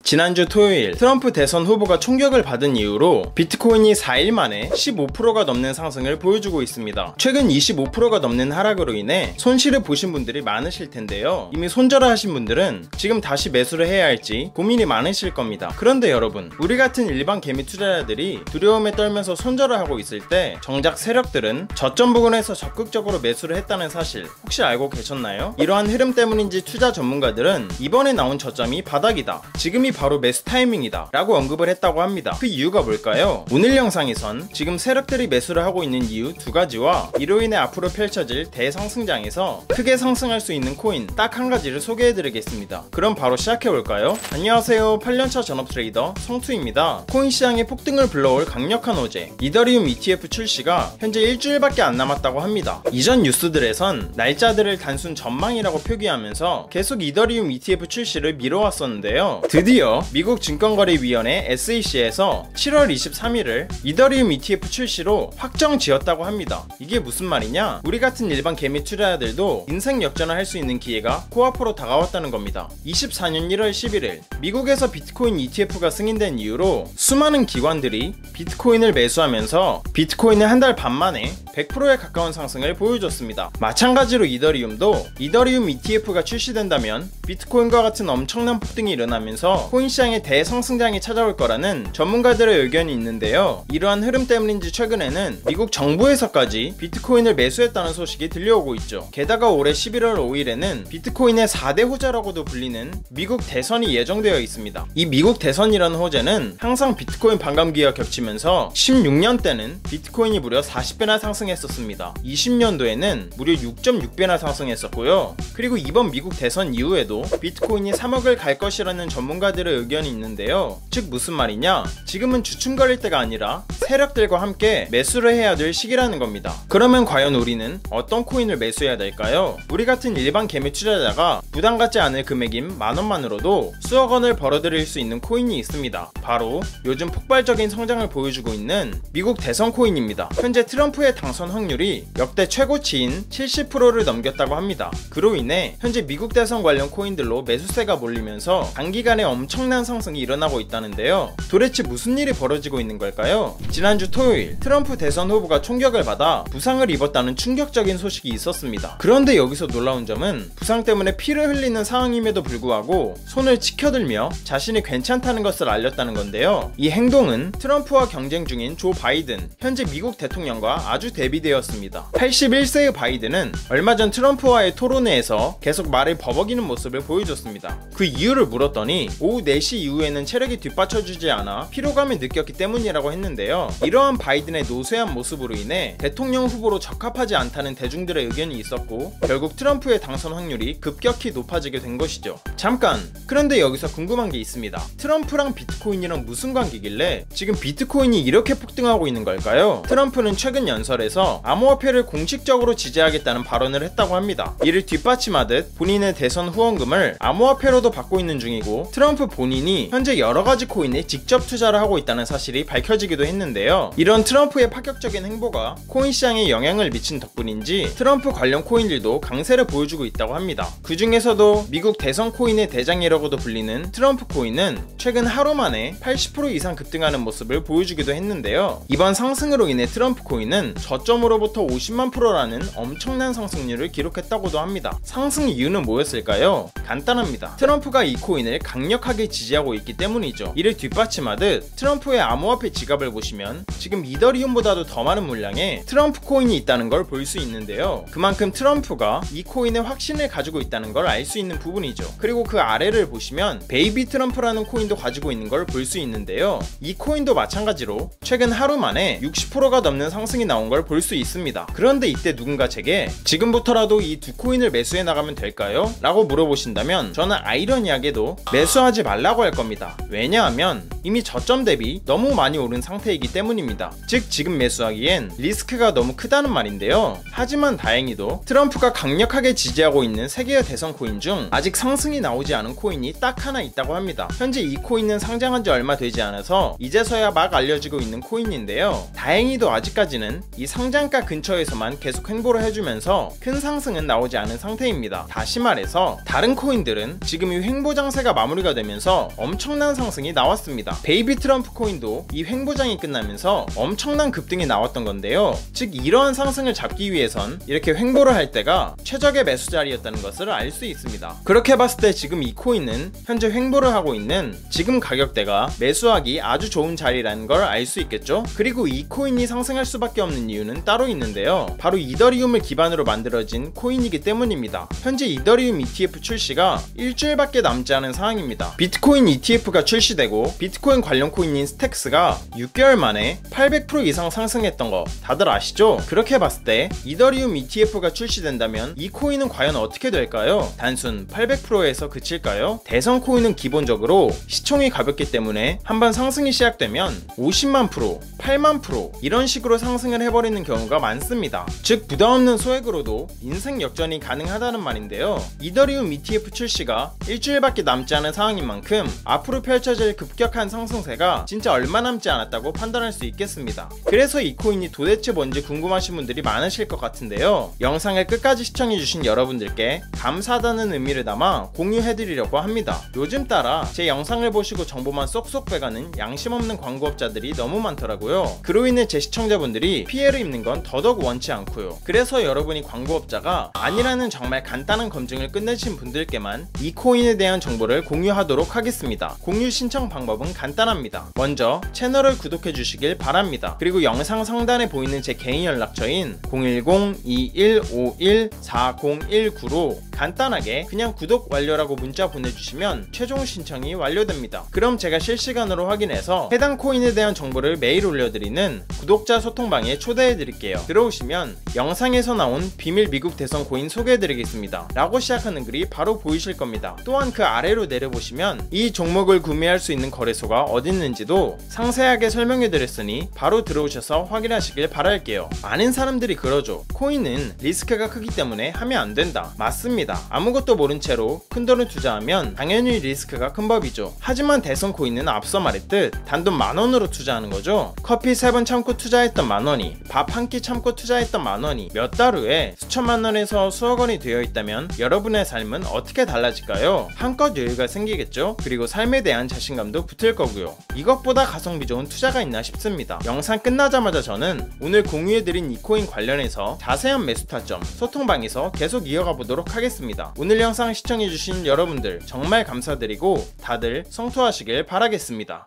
지난주 토요일 트럼프 대선 후보가 총격을 받은 이후로 비트코인이 4일 만에 15%가 넘는 상승을 보여주고 있습니다. 최근 25%가 넘는 하락으로 인해 손실을 보신 분들이 많으실 텐데요. 이미 손절을 하신 분들은 지금 다시 매수를 해야 할지 고민이 많으실 겁니다. 그런데 여러분, 우리 같은 일반 개미 투자자들이 두려움에 떨면서 손절을 하고 있을 때 정작 세력들은 저점 부근에서 적극적으로 매수를 했다는 사실 혹시 알고 계셨나요? 이러한 흐름 때문인지 투자 전문가들은 이번에 나온 저점이 바닥이다, 지금이 바로 매수 타이밍이다 라고 언급을 했다고 합니다. 그 이유가 뭘까요? 오늘 영상에선 지금 세력들이 매수를 하고 있는 이유 두 가지와 이로 인해 앞으로 펼쳐질 대상승장에서 크게 상승할 수 있는 코인 딱 한 가지를 소개해드리겠습니다. 그럼 바로 시작해볼까요? 안녕하세요, 8년차 전업 트레이더 성투입니다. 코인 시장에 폭등을 불러올 강력한 호재, 이더리움 ETF 출시가 현재 일주일밖에 안 남았다고 합니다. 이전 뉴스들에선 날짜들을 단순 전망이라고 표기하면서 계속 이더리움 ETF 출시를 미뤄왔었는데요. 드디어 미국 증권거래위원회 SEC에서 7월 23일을 이더리움 ETF 출시로 확정 지었다고 합니다. 이게 무슨 말이냐? 우리 같은 일반 개미 투자자들도 인생 역전을 할 수 있는 기회가 코앞으로 다가왔다는 겁니다. 24년 1월 11일 미국에서 비트코인 ETF가 승인된 이후로 수많은 기관들이 비트코인을 매수하면서 비트코인은 한 달 반 만에 100%에 가까운 상승을 보여줬습니다. 마찬가지로 이더리움도 이더리움 ETF가 출시된다면 비트코인과 같은 엄청난 폭등이 일어나면서 코인 시장에 대상승장이 찾아올 거라는 전문가들의 의견이 있는데요. 이러한 흐름 때문인지 최근에는 미국 정부에서까지 비트코인을 매수했다는 소식이 들려오고 있죠. 게다가 올해 11월 5일에는 비트코인의 4대 호재라고도 불리는 미국 대선이 예정되어 있습니다. 이 미국 대선이라는 호재는 항상 비트코인 반감기와 겹치면서 16년 때는 비트코인이 무려 40배나 상승했었습니다. 20년도에는 무려 6.6배나 상승했었고요. 그리고 이번 미국 대선 이후에도 비트코인이 3억을 갈 것이라는 전문가들의 의견이 있는데요. 즉 무슨 말이냐? 지금은 주춤거릴 때가 아니라 세력들과 함께 매수를 해야 될 시기라는 겁니다. 그러면 과연 우리는 어떤 코인을 매수해야 될까요? 우리 같은 일반 개미 투자자가 부담 갖지 않을 금액인 만원만으로도 수억 원을 벌어들일 수 있는 코인이 있습니다. 바로 요즘 폭발적인 성장을 보여주고 있는 미국 대선 코인입니다. 현재 트럼프의 당선 확률이 역대 최고치인 70%를 넘겼다고 합니다. 그로 인해 현재 미국 대선 관련 코인들로 매수세가 몰리면서 단기간에 엄청난 상승이 일어나고 있다는데요. 도대체 무슨 일이 벌어지고 있는 걸까요? 지난주 토요일 트럼프 대선 후보가 총격을 받아 부상을 입었다는 충격적인 소식이 있었습니다. 그런데 여기서 놀라운 점은 부상 때문에 피를 흘리는 상황임에도 불구하고 손을 치켜들며 자신이 괜찮다는 것을 알렸다는 건데요. 이 행동은 트럼프와 경쟁 중인 조 바이든 현재 미국 대통령과 아주 대비되었습니다. 81세의 바이든은 얼마 전 트럼프와의 토론회에서 계속 말을 버벅이는 모습을 보여줬습니다. 그 이유를 물었더니 오후 4시 이후에는 체력이 뒷받쳐주지 않아 피로감을 느꼈기 때문이라고 했는데요. 이러한 바이든의 노쇠한 모습으로 인해 대통령 후보로 적합하지 않다는 대중들의 의견이 있었고 결국 트럼프의 당선 확률이 급격히 높아지게 된 것이죠. 잠깐! 그런데 여기서 궁금한 게 있습니다. 트럼프랑 비트코인이랑 무슨 관계길래 지금 비트코인이 이렇게 폭등하고 있는 걸까요? 트럼프는 최근 연설에서 암호화폐를 공식적으로 지지하겠다는 발언을 했다고 합니다. 이를 뒷받침하듯 본인의 대선 후원금을 암호화폐로도 받고 있는 중이고 트럼프 본인이 현재 여러가지 코인에 직접 투자를 하고 있다는 사실이 밝혀지기도 했는데요. 이런 트럼프의 파격적인 행보가 코인 시장에 영향을 미친 덕분인지 트럼프 관련 코인들도 강세를 보여주고 있다고 합니다. 그 중에서도 미국 대선 코인의 대장이라고도 불리는 트럼프 코인은 최근 하루 만에 80% 이상 급등하는 모습을 보여주기도 했는데요. 이번 상승으로 인해 트럼프 코인은 저점으로부터 50만 %라는 엄청난 상승률을 기록했다고도 합니다. 상승 이유는 뭐였을까요? 간단합니다. 트럼프가 이 코인을 강력하게 지지하고 있기 때문이죠. 이를 뒷받침하듯 트럼프의 암호화폐 지갑을 보시면 지금 이더리움보다도 더 많은 물량의 트럼프 코인이 있다는 걸 볼 수 있는데요. 그만큼 트럼프가 이 코인에 확신을 가지고 있다는 걸 알 수 있는 부분이죠. 그리고 그 아래를 보시면 베이비 트럼프라는 코인도 가지고 있는 걸 볼 수 있는데요. 이 코인도 마찬가지로 최근 하루 만에 60%가 넘는 상승이 나온 걸 볼 수 있습니다. 그런데 이때 누군가 제게 지금부터라도 이 두 코인을 매수해 나가면 될까요? 라고 물어보신다면 저는 아이러니하게도 매수하지 말라고 할 겁니다. 왜냐하면 이미 저점 대비 너무 많이 오른 상태이기 때문입니다. 즉 지금 매수하기엔 리스크가 너무 크다는 말인데요. 하지만 다행히도 트럼프가 강력하게 지지하고 있는 세계의 대선 코인 중 아직 상승이 나오지 않은 코인이 딱 하나 있다고 합니다. 현재 이 코인은 상장한 지 얼마 되지 않아서 이제서야 막 알려지고 있는 코인인데요. 다행히도 아직까지는 이 상장가 근처에서만 계속 횡보를 해주면서 큰 상승은 나오지 않은 상태입니다. 다시 말해서 다른 코인들은 지금 이 횡보 장세가 마무리가 되면서 엄청난 상승이 나왔습니다. 베이비 트럼프 코인도 이 횡보장이 끝나면서 엄청난 급등이 나왔던 건데요. 즉 이러한 상승을 잡기 위해선 이렇게 횡보를 할 때가 최적의 매수 자리였다는 것을 알 수 있습니다. 그렇게 봤을 때 지금 이 코인은 현재 횡보를 하고 있는 지금 가격대가 매수하기 아주 좋은 자리라는 걸 알 수 있겠죠. 그리고 이 코인이 상승할 수밖에 없는 이유는 따로 있는데요. 바로 이더리움을 기반으로 만들어진 코인이기 때문입니다. 현재 이더리움 ETF 출시가 일주일밖에 남지 않은 상황입니다. 비트코인 ETF가 출시되고 비트코인 관련 코인인 스택스가 6개월 만에 800% 이상 상승했던 거 다들 아시죠? 그렇게 봤을 때 이더리움 ETF가 출시된다면 이 코인은 과연 어떻게 될까요? 단순 800%에서 그칠까요? 대선 코인은 기본적으로 시총이 가볍기 때문에 한번 상승이 시작되면 50만 프로, 8만 프로 이런 식으로 상승을 해버리는 경우가 많습니다. 즉 부담없는 소액으로도 인생 역전이 가능하다는 말인데요. 이더리움 ETF 출시가 일주일밖에 남지 않은 상황인 만큼 앞으로 펼쳐질 급격한 상승세가 진짜 얼마 남지 않았다고 판단할 수 있겠습니다. 그래서 이 코인이 도대체 뭔지 궁금하신 분들이 많으실 것 같은데요. 영상을 끝까지 시청해주신 여러분들께 감사하다는 의미를 담아 공유해드리려고 합니다. 요즘 따라 제 영상을 보시고 정보만 쏙쏙 빼가는 양심 없는 광고업자들이 너무 많더라고요. 그로 인해 제 시청자분들이 피해를 입는 건 더더욱 원치 않고요. 그래서 여러분이 광고업자가 아니라는 정말 간단한 검증을 끝내신 분들께만 이 코인에 대한 정보를 공유하도록 하겠습니다. 공유 신청 방법은 간단합니다. 먼저 채널을 구독해 주시길 바랍니다. 그리고 영상 상단에 보이는 제 개인 연락처인 010-2151-4019로 간단하게 그냥 구독 완료라고 문자 보내주시면 최종 신청이 완료됩니다. 그럼 제가 실시간으로 확인해서 해당 코인에 대한 정보를 매일 올려드리는 구독자 소통방에 초대해드릴게요. 들어오시면 영상에서 나온 비밀 미국 대선 코인 소개해드리겠습니다 라고 시작하는 글이 바로 보이실 겁니다. 또한 그 아래로 내려보시면 이 종목을 구매할 수 있는 거래소가 어딨는지도 상세하게 설명해드렸으니 바로 들어오셔서 확인하시길 바랄게요. 많은 사람들이 그러죠. 코인은 리스크가 크기 때문에 하면 안 된다. 맞습니다. 아무것도 모른 채로 큰돈을 투자하면 당연히 리스크가 큰 법이죠. 하지만 대선 코인은 앞서 말했듯 단돈 10,000원으로 투자하는 거죠. 커피 3번 참고 투자했던 10,000원이 밥 한 끼 참고 투자했던 10,000원이 몇 달 후에 수천만 원에서 수억 원이 되어 있다면 여러분의 삶은 어떻게 달라질까요? 한껏 여유가 생기겠죠? 그리고 삶에 대한 자신감도 붙을 거고요. 이것보다 가성비 좋은 투자가 있나 싶습니다. 영상 끝나자마자 저는 오늘 공유해드린 이 코인 관련해서 자세한 매수 타점 소통방에서 계속 이어가 보도록 하겠습니다. 오늘 영상 시청해주신 여러분들 정말 감사드리고 다들 성투하시길 바라겠습니다.